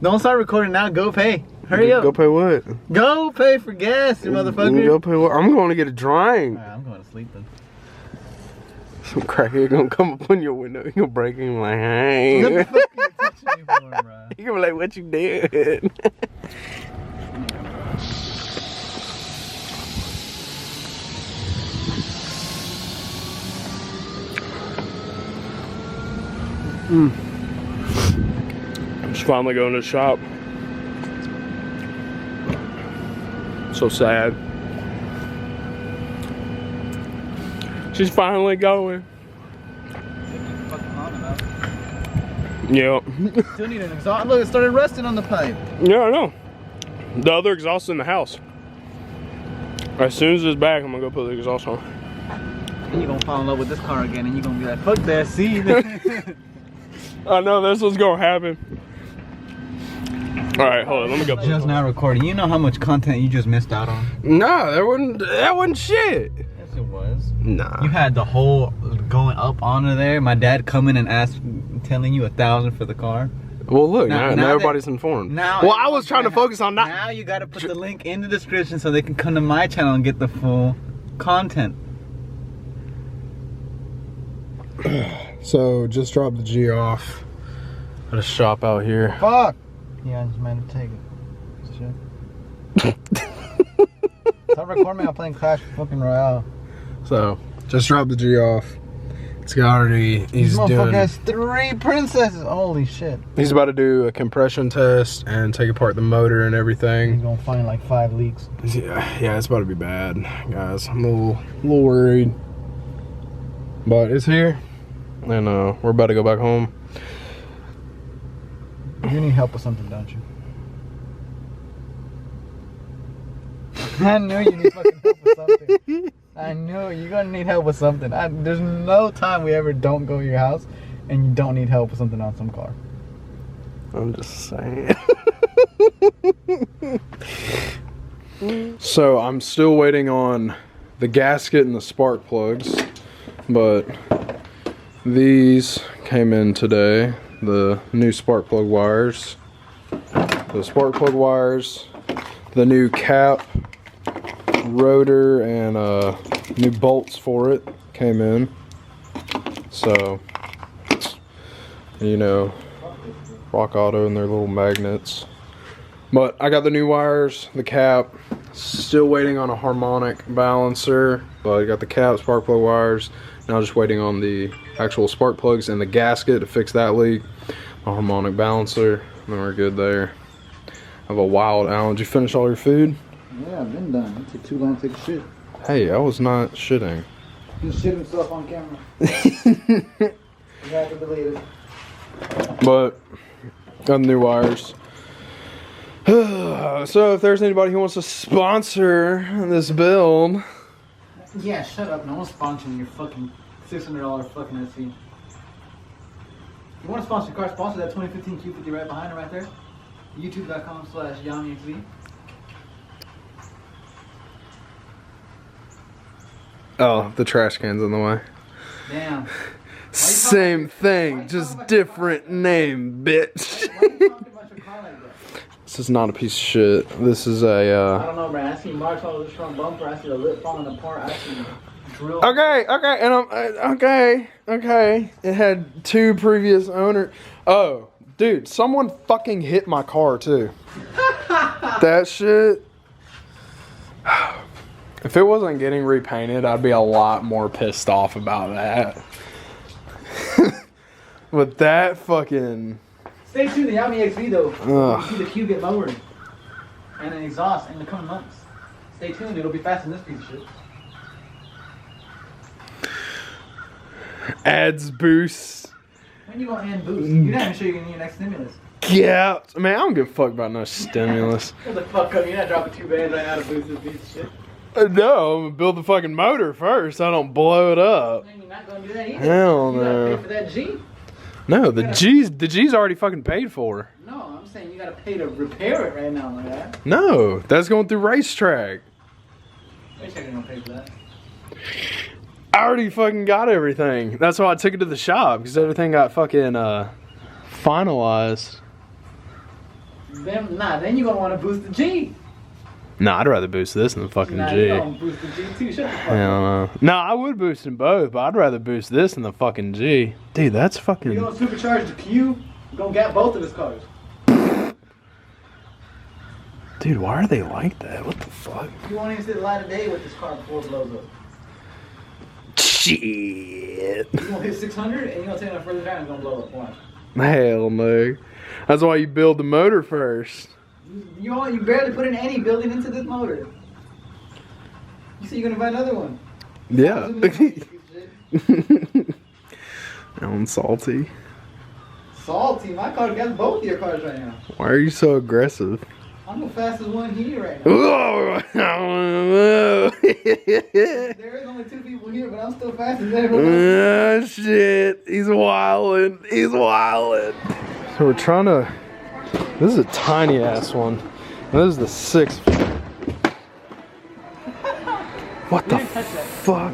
Don't start recording now. Go pay. Hurry up. Go pay what? Go pay for gas, you motherfucker. Go pay what? I'm going to get a drink. Alright, I'm going to sleep then. Some crackhead gonna come up on your window. He gonna break in like, hey. What the fuck are you touching me for, bro? He gonna be like, what you did? Just finally going to the shop. So sad. She's finally going. Yeah. Still need an exhaust. Look, it started rusting on the pipe. Yeah, I know. The other exhaust in the house. As soon as it's back, I'm gonna go put the exhaust on. And you're gonna fall in love with this car again, and you're gonna be like, fuck that seat. I know that's what's gonna happen. All right, hold on. Let me go. Just now recording. You know how much content you just missed out on? No, that wasn't shit. Yes, it was. Nah. You had the whole going up onto there. My dad coming and telling you $1,000 for the car. Well, look, now that- everybody's informed. Now, well, I was trying to focus on that. Now you gotta put the link in the description so they can come to my channel and get the full content. So, just dropped the G off at a shop out here. Fuck! Yeah, I just meant to take it. Shit. Stop recording me. I'm playing Clash fucking Royale. So, just dropped the G off. He's already, This motherfucker has 3 princesses. Holy shit. He's about to do a compression test and take apart the motor and everything. He's gonna find like 5 leaks. Yeah, it's about to be bad, guys. I'm a little worried. But it's here, and we're about to go back home. You need help with something, don't you? I knew you need fucking help with something. I knew you're gonna need help with something. There's no time we ever don't go to your house and you don't need help with something on some car. I'm just saying. So I'm still waiting on the gasket and the spark plugs, but these came in today. The new spark plug wires, the new cap, rotor, and new bolts for it came in. So, you know, Rock Auto and their little magnets. But I got the new wires, the cap, still waiting on a harmonic balancer, but I got the cap, spark plug wires. Now just waiting on the actual spark plugs and the gasket to fix that leak. A harmonic balancer, and then we're good there. I have a wild Alan. Did you finish all your food? Yeah, I've been done. It took too long to take a shit. Hey, I was not shitting. He shit himself on camera. You have to believe it. But got the new wires. So if there's anybody who wants to sponsor this build. Yeah, shut up. No one's sponsoring your fucking $600 fucking SC. You want to sponsor your car? Sponsor that 2015 Q50 right behind it right there. YouTube.com/YamiXV. Oh, the trash can's in the way. Damn. Same thing, just different name, bitch. Why are you talking about your car like that? This is not a piece of shit. This is a I don't know, man. I see marks all over the front bumper. I see the lip falling apart. I see drill. Okay, and I'm okay. It had 2 previous owners. Oh, dude, someone fucking hit my car too. That shit. If it wasn't getting repainted, I'd be a lot more pissed off about that. But that fucking. Stay tuned to the Yami XV though. Ugh. You see the Q get lowered and an exhaust in the coming months. Stay tuned. It'll be faster than this piece of shit. Adds boosts. When you gonna end boost? You're not even sure you're gonna need your next stimulus. Yeah, man, I don't give a fuck about no stimulus. Shut the fuck up. You're not dropping 2 bands right now to boost this piece of shit. No, I'm gonna build the fucking motor first. I don't blow it up. Man, you're not gonna do that either. Hell You gotta no. pay for that G. No, the G's already fucking paid for. No, I'm saying you gotta pay to repair it right now, like that. No, that's going through racetrack. Wait a second, gonna pay for that. I already fucking got everything. That's why I took it to the shop, because everything got fucking finalized. Then you're gonna want to boost the G. Nah, I'd rather boost this than the fucking G. You're gonna boost the G too. Shut the fuck Hell up. no. No, I would boost them both, but I'd rather boost this than the fucking G. Dude, that's fucking. You're gonna supercharge the Q. You're gonna get both of his cars. Dude, why are they like that? What the fuck? You won't even see the light of day with this car before it blows up. Shit. You're gonna hit 600 and you're gonna take it further down and it's gonna blow up. Watch. Hell no. That's why you build the motor first. You barely put in any building into this motor. You said you're gonna buy another one. Yeah. I'm salty. Salty, my car got both of your cars right now. Why are you so aggressive? I'm the fastest one here right now. There is only 2 people here, but I'm still faster than everyone else. Shit. He's wildin'. He's wildin'. So we're trying to. This is a tiny ass one. This is the 6. What the fuck?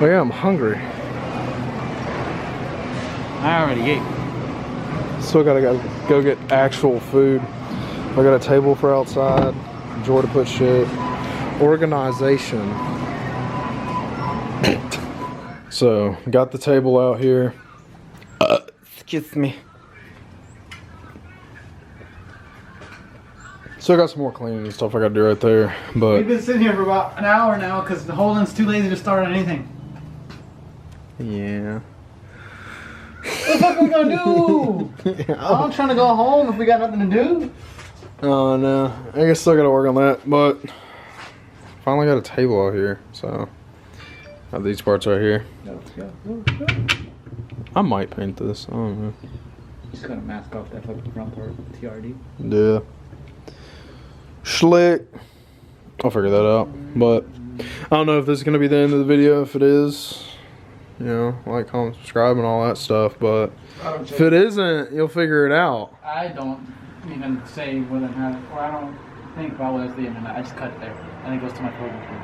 Oh yeah, I'm hungry. I already ate. Still gotta go get actual food. I got a table for outside. Drawer to put shit. Organization. So, got the table out here. Excuse me. Still got some more cleaning and stuff I gotta do right there, but We've been sitting here for about an hour now because the Holden's too lazy to start on anything. yeah. What the fuck are we gonna do? I'm trying to go home if we got nothing to do. Oh no, I guess still gotta work on that, but finally got a table out here, so have these parts right here. Go. I might paint this, I don't know. Just gonna mask off that fucking front part, TRD. Yeah. Schlick. I'll figure that out, but I don't know if this is gonna be the end of the video. If it is, you know, like, comment, subscribe, and all that stuff, but if it isn't, you'll figure it out. I don't even say whether or not, or I don't think about whether it's the internet. I just cut it there, and it goes to my closing screen.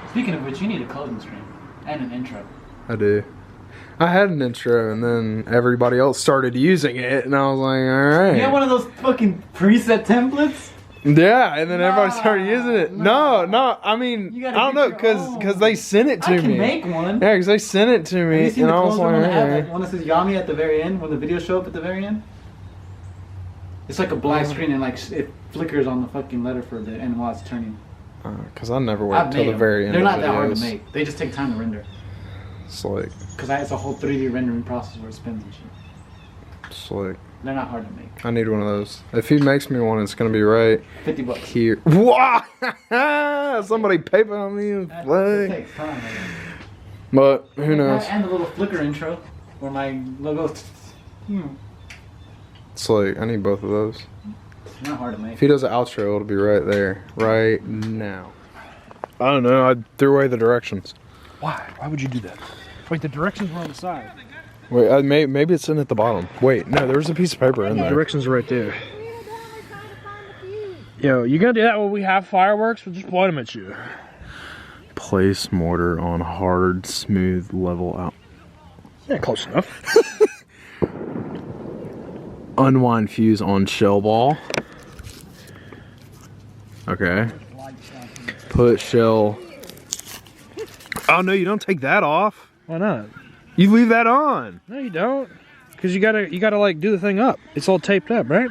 So. Speaking of which, you need a closing screen and an intro. I do. I had an intro, and then everybody else started using it, and I was like, alright. You have one of those fucking preset templates? Yeah, and then everybody started using it. No, I mean, I don't know, because they sent it to me. I can make one. Yeah, because they sent it to me, Have you seen and the I was closer one like, that has, alright. like, one that says Yami at the very end, when the videos show up at the very end? It's like a black screen and like it flickers on the fucking letter for the end while it's turning. Because I never wait till the very end. They're not of that hard to videos. make. They just take time to render. Slick. Because it's a whole 3D rendering process where it spins and shit. Slick. They're not hard to make. I need one of those. If he makes me one, it's gonna be right $50. here. Wow! Somebody paper on me and It flag. takes time. But who knows? And the little flicker intro where my logo. Slick. I need both of those. It's not hard to make. If he does an outro, it'll be right there, right now. I don't know. I threw away the directions. Why? Why would you do that? Wait, the directions were on the side. Wait, maybe it's in at the bottom. Wait, no, there was a piece of paper in The there. directions are right there. Yo, you gonna do that when we have fireworks? We'll just point them at you. Place mortar on hard, smooth, level out. Yeah, close enough. Unwind fuse on shell ball. Okay. Put shell. Oh no, you don't take that off. Why not? You leave that on. No, you don't. Cause you gotta like do the thing up. It's all taped up, right?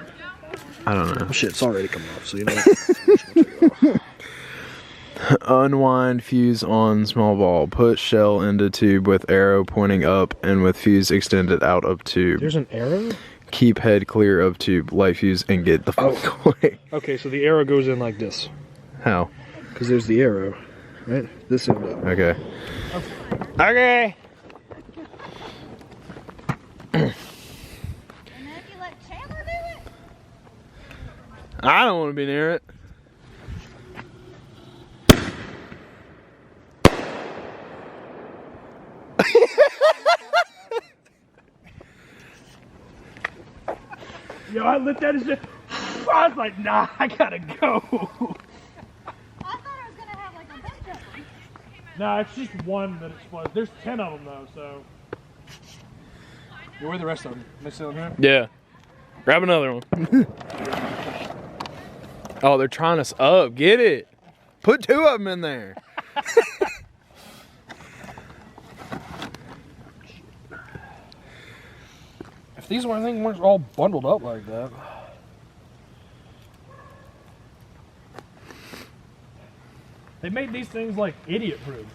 I don't know. Oh shit, it's already coming off. So you know. Unwind fuse on small ball. Put shell into tube with arrow pointing up and with fuse extended out of tube. There's an arrow? Keep head clear of tube. Light fuse and get the fuck away. Okay, so the arrow goes in like this. How? Cause there's the arrow, right? This end up. Okay. Okay. And then if you let Chandler do it? I don't want to be near it. Yo, I looked at it. I was like, nah, I gotta go. I thought I was gonna have like a bunch of them. Nah, it's just one that explodes. There's 10 of them though, so. Where are the rest of them? They still in here? Yeah. Grab another one. Oh, they're trying us up. Get it. Put 2 of them in there. If these weren't all bundled up like that. They made these things like idiot proof.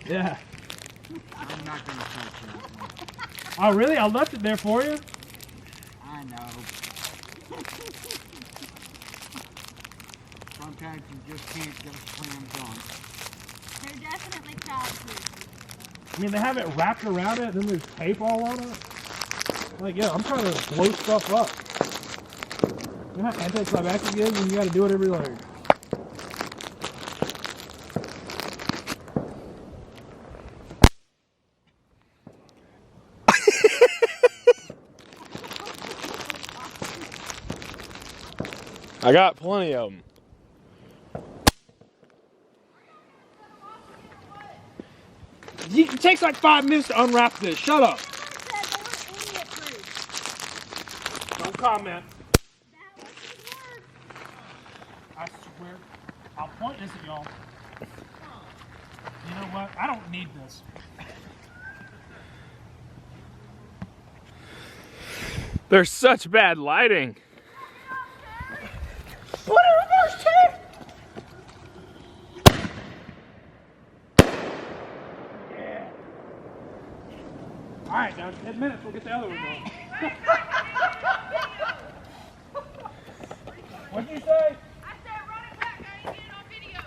Yeah. I'm not gonna touch that one. Oh really? I left it there for you? I know. Sometimes you just can't get a slam dunk. They're definitely childproof. I mean, they have it wrapped around it, and then there's tape all on it. Like, yeah, I'm trying to blow stuff up. You know how anti-climactic is when you gotta do it every, like... I got plenty of them. It takes like 5 minutes to unwrap this. Shut up. Don't comment. I swear. I'll point this at y'all. You know what? I don't need this. There's such bad lighting. Put it in reverse, Ted! Yeah. Alright, now 10 minutes, we'll get the other one going. What'd you say? I said run it back, I ain't get it on video.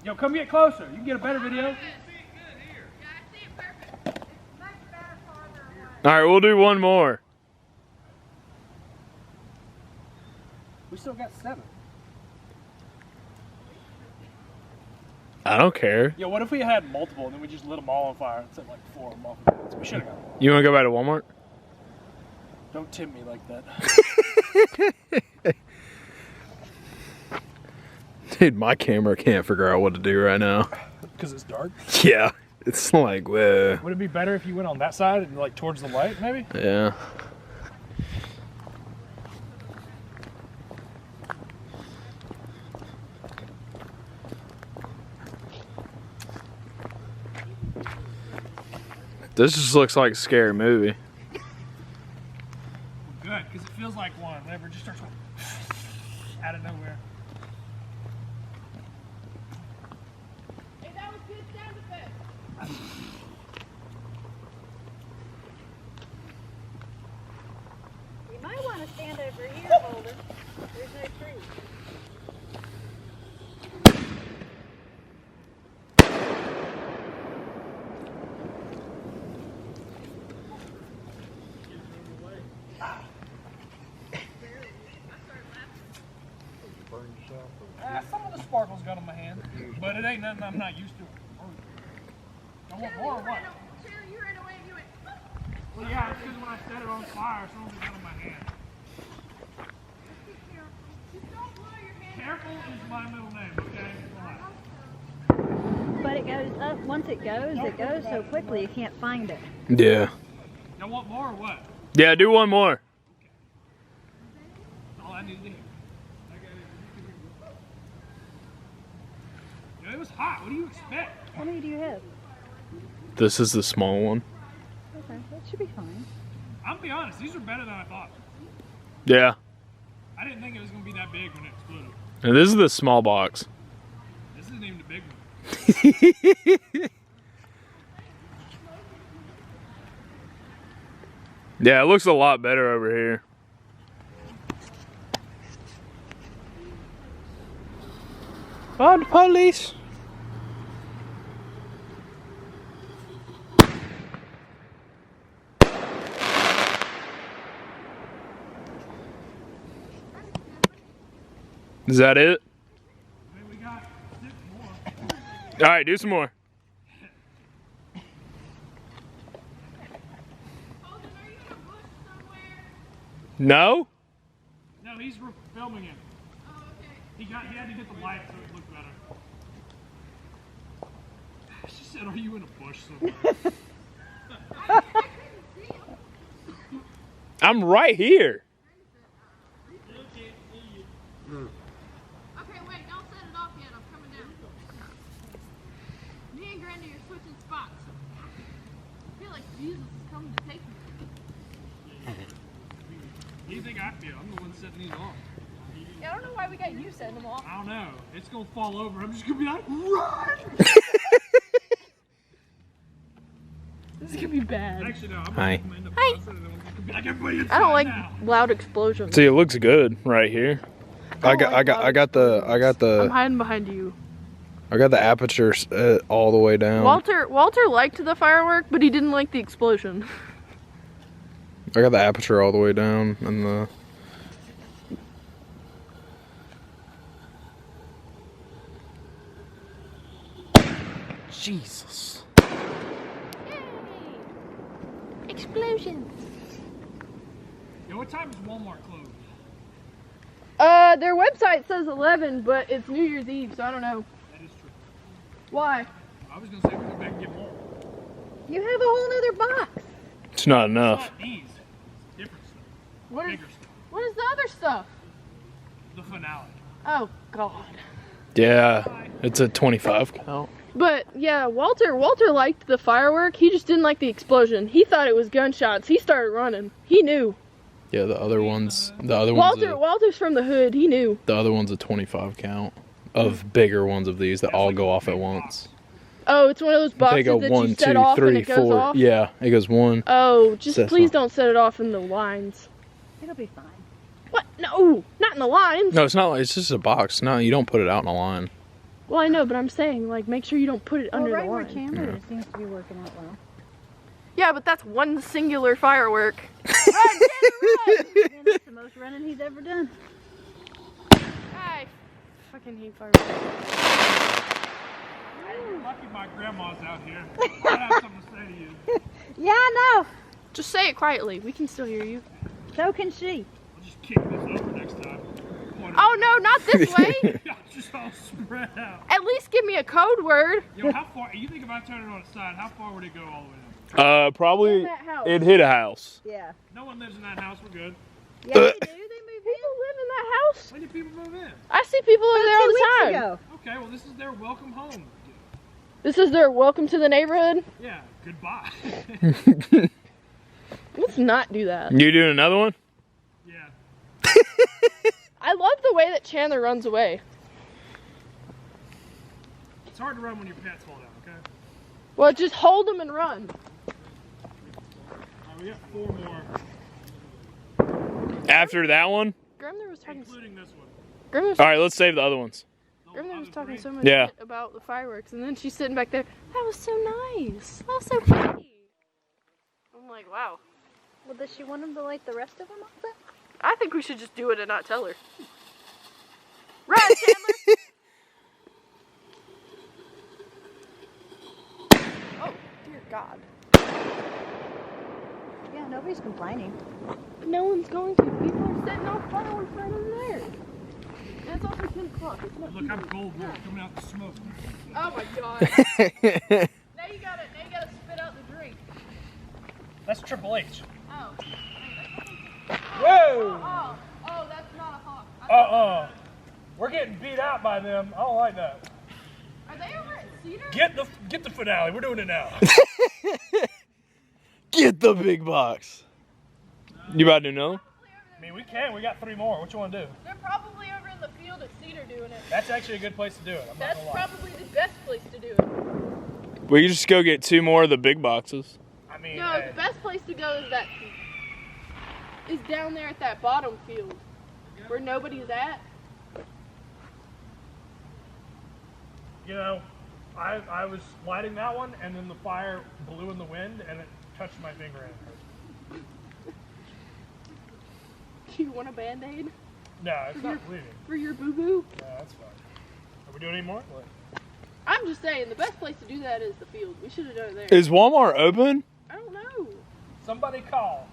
Yo, come get closer. You can get a better video. Yeah, I see it perfect. Much better farther away. All right, we'll do one more. We still got 7. I don't care. Yo, what if we had multiple and then we just lit them all on fire and set like 4 of them off? We should have got them. You want to go back to Walmart? Don't tempt me like that. Dude, my camera can't figure out what to do right now. Because it's dark. Yeah, it's like, Would it be better if you went on that side and like towards the light, maybe? yeah. This just looks like a scary movie. Good, because it feels like one. Whenever it just starts going out of nowhere. Hey, that was good sound effect. You might want to stand over here, Holder. There's no tree. Some of the sparkles got on my hand, but it ain't nothing I'm not used to. I want more or what? Sure, you ran away and you went, Well, yeah, it's because when I set it on fire, some of it got on my hand. just don't blow your hand. Careful is my middle name, okay? But it goes up. Once it goes so quickly you can't find it. Yeah. Y'all want more or what? Yeah, do one more. That's all I need to do. Yo, it was hot. What do you expect? How many do you have? This is the small one. Okay, that should be fine. I'm gonna be honest, these are better than I thought. Yeah. I didn't think it was gonna be that big when it exploded. And this is the small box. This isn't even the big one. Yeah, it looks a lot better over here. Oh, the police. Is that it? Hey, we got 6 more. All right, do some more. Holden, are you in a bush somewhere? No? No, he's filming it. Oh, okay. He had to get the light so it looked better. She said, "Are you in a bush somewhere?" I couldn't I'm right here. Okay, wait, don't set it off yet. I'm coming down. Me and Grandy are switching spots. I feel like Jesus is coming to take me. What do you think I feel? I'm the one setting these off. Yeah, I don't know why we got you setting them off. I don't know. It's gonna fall over. I'm just gonna be like, run! This is gonna be bad. Actually, no. I'm Hi. gonna end up I I don't like loud explosions. See, it looks good right here. I got the I'm hiding behind you. I got the aperture all the way down. Walter liked the firework, but he didn't like the explosion. I got the aperture all the way down and the. Jesus. Explosions. Yeah, what time is Walmart closed? Their website says 11, but it's New Year's Eve, so I don't know. That is true. Why? I was gonna say we go back and get more. You have a whole nother box. It's not It's enough. not these. It's different stuff. What is Bigger stuff. what is the other stuff? The finale. Oh God. Yeah, it's a 25 count. But yeah, Walter liked the firework. He just didn't like the explosion. He thought it was gunshots. He started running. He knew. Yeah, the other one's Walter's from the hood. He knew. the other one's a 25 count of bigger ones of these that all go off at once. Oh, it's one of those They boxes go that 1, you set 2, off and 3, it goes 4. off. Yeah, it goes 1. Oh, just Set please off. don't set it off in the lines. It'll be fine. What? No, not in the lines. No, it's not. It's just a box. No, you don't put it out in a line. Well, I know, but I'm saying, like, make sure you don't put it Well, under right the where line. Chandler is seems to be working out well. Yeah, but that's one singular firework. Run, Chandler, run! And that's the most running he's ever done. I fucking hate fireworks. You're lucky my grandma's out here. I have something to say to you. Yeah, I know. Just say it quietly. We can still hear you. So can she. I'll just kick this over next time. Oh no, not this way. Y'all just all spread out. At least give me a code word. Yo, how far? You think if I turn it on its side, how far would it go all the way down? Probably In that house. it hit a house. Yeah. No one lives in that house. We're good. Yeah, they do. They move People live in that house. When do people move in? I see people over there all the time. Ago. Okay, well this is their welcome home. This is their welcome to the neighborhood. Yeah, goodbye. Let's not do that. You doing another one? Yeah. I love the way that Chandler runs away. It's hard to run when your pants fall down, okay? Well, just hold them and run. Alright, we got 4 more, After that one? Grandmother was talking. including this one. Grandmother All right, let's save the other ones. was talking so much Yeah. shit about the fireworks, and then she's sitting back there. That was so nice. That was so pretty. I'm like, wow. Well, does she want him to light the rest of them also? I think we should just do it and not tell her. Run, Chandler! Oh, dear God. Yeah, nobody's complaining. No one's going to. People are setting off fireworks right over there. And it's also 10 o'clock. It's not Look, I'm gold wolf coming out the smoke. Oh my God. Now you gotta spit out the drink. That's Triple H. Oh. Whoa! Oh, that's not a hawk. We're getting beat out by them. I don't like that. Are they over at Cedar? Get the finale. We're doing it now. Get the big box. You about to know? I mean, we can. We got 3 more. What you want to do? They're probably over in the field at Cedar doing it. That's actually a good place to do it. I'm not That's gonna lie. probably the best place to do it. We can just go get 2 more of the big boxes. I mean, No, hey, the best place to go is down there at that bottom field where nobody's at. you know, I was lighting that one, and then the fire blew in the wind, and it touched my finger and it hurt. Do you want a Band-Aid No, it's not bleeding. for your boo-boo? No, that's fine. Are we doing any more? What? I'm just saying, the best place to do that is the field. We should have done it there. Is Walmart open? I don't know. Somebody call.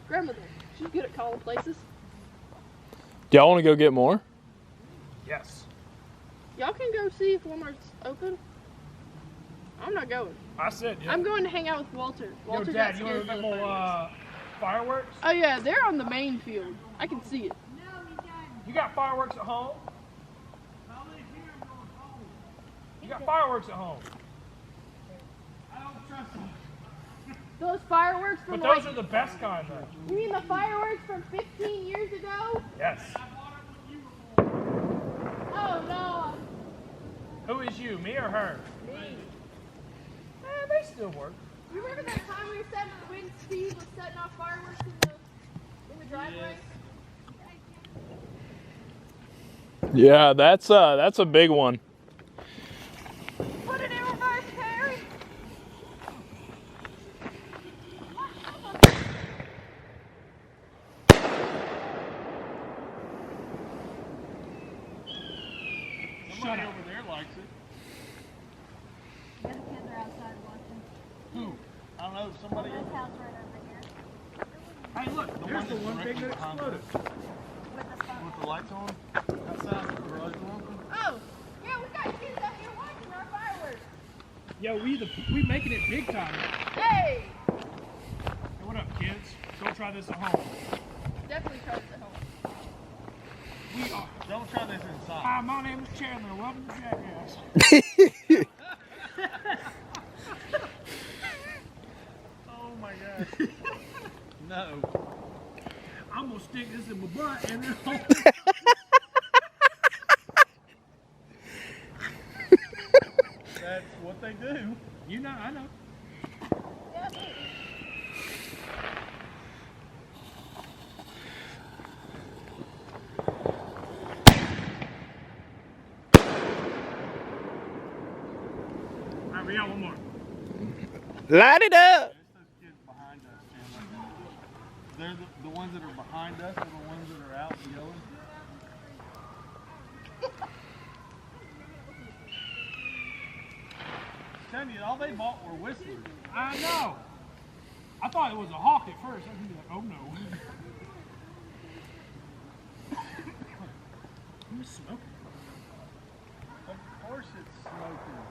Grandmother, she's good at calling places. Y'all want to go get more? Yes. Y'all can go see if Walmart's open. I'm not going. I said, yeah. I'm going to hang out with Walter. Yo, Walter Dad, got you want scared to by get the more fireworks. fireworks? Oh yeah, they're on the main field. I can see it. You got fireworks at home? You got fireworks at home. Those fireworks from But those are the best kind, though. You mean the fireworks from 15 years ago? Yes. Oh no. Who is you, me or her? Me. They still work. You remember that time we were setting when Steve was setting off fireworks in the driveway? Yeah, that's a big one. Put it in reverse, Perry. Somebody over there likes it. The other kids are outside watching. Who? I don't know. Somebody. This house right over here. Hey, look. Here's the one thing that exploded. With the phone. With the lights on? Outside, the garage door open? Oh, yeah, we got kids out here watching our fireworks. Yeah, we making it big time. Hey! Hey, what up, kids? Go try this at home. Definitely try this at home. We are. Don't try this inside. Hi, my name is Chandler. Welcome to Jackass. Oh my gosh. No. I'm gonna stick this in my butt and then. That's what they do. You know, I know. Alright, we got one more. Light it up. It's those kids behind us, Chandler. They're the ones that are behind us are the ones that are out yelling. Tell you, all they bought were whistlers. I know. I thought it was a hawk at first. I was like, oh no. Who's smoking? Of course it's smoking.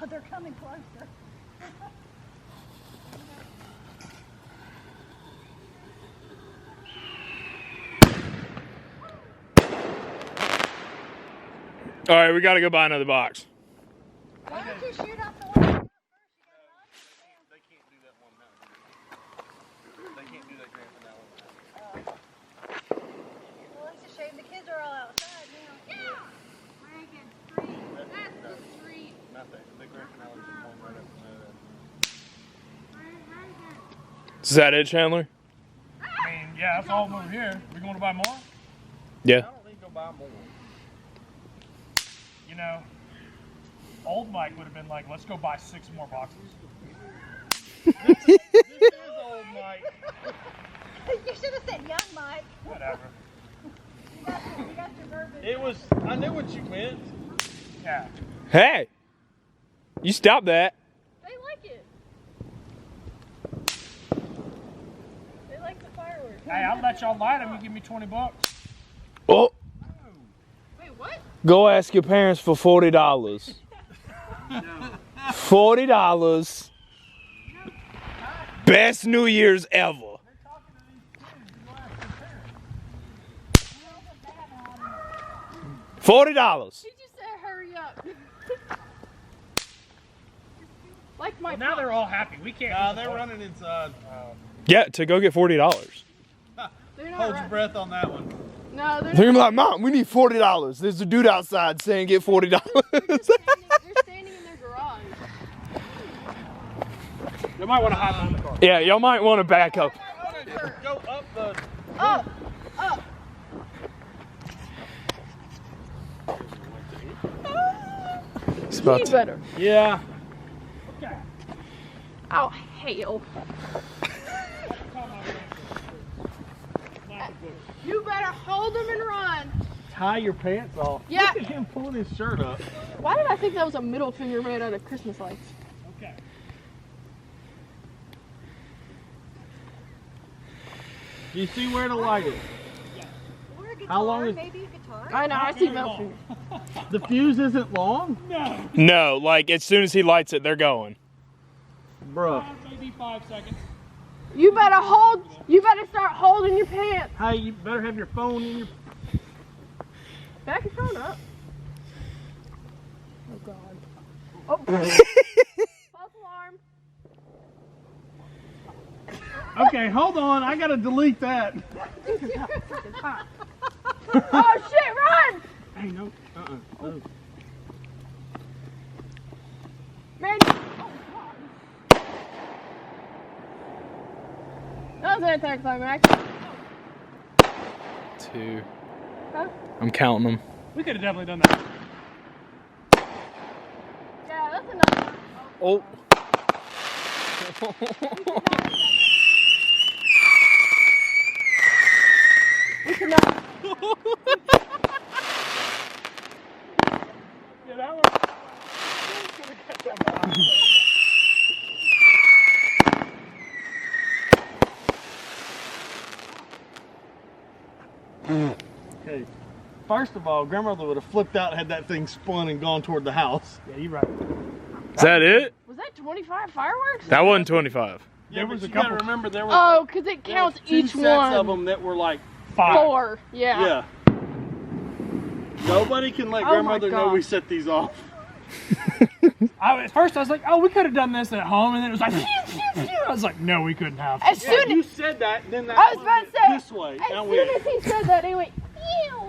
Oh, they're coming closer. All right, we got to go buy another box. Why don't you shoot off the one first? They can't do that one now. They can't do that grand finale. Well, it's a shame. The kids are all outside now. Yeah! Reagan Street. That's the street. Nothing. The grand finale is one right up to Is that it, Chandler? I mean, yeah, that's all over here. We going to buy more? Yeah. I don't need to go buy more. You know, old Mike would have been like, let's go buy 6 more boxes. This is old Mike. You should have said young Mike. Whatever. You got your verbiage. It was, I knew what you meant. Yeah. Hey, you stop that. They like it. They like the fireworks. Hey, I'll let y'all light them. You give me $20. Oh, Wait, what? go ask your parents for $40. $40. Best New Year's ever. $40. She just said hurry up. Like my Now they're all happy. We can't. Nah, they're running inside. Yeah, to go get $40. They're not Hold your right. breath on that one. No, they're They're gonna be like, Mom, we need $40. There's a dude outside saying get $40. they're standing in their garage. You might want to hide behind the car. Yeah, y'all might want to back up. Go up the. Up! Up! It's about Be to- better. Yeah. Okay. Oh, hell. You better hold them and run. Tie your pants off. Yeah. Look at him pulling his shirt up. Why did I think that was a middle finger made out of Christmas lights? Okay. Do you see where to light it? Or a guitar, How long is- maybe a guitar. I know, I see middle finger. The fuse isn't long? No. No, like as soon as he lights it, they're going. Bruh. Maybe 5 seconds. You better hold. You better start holding your pants. Hey, you better have your phone in your. Back your phone up. Oh God. Oh. False alarm. Okay, hold on. I gotta delete that. Oh shit! Run! Hey, no. No. Man. That was an anticlimax. 2. Huh? I'm counting them. We could have definitely done that. Yeah, that's enough. Oh. We should not. Yeah, that one. Okay. First of all, grandmother would have flipped out had that thing spun and gone toward the house. Yeah, you're right. Is that it? Was that 25 fireworks? That wasn't 25. There was a You couple. gotta remember there was Oh, because it there was counts two each sets one. of them that were like 5. 4. Yeah. yeah. Nobody can let Oh my grandmother know God. we set these off. At first, I was like, "Oh, we could have done this at home," and then it was like, "Phew, phew, phew." I was like, "No, we couldn't have." As soon You said that, then that I was about to say, this way. as Now soon we as he said that, he went, ew.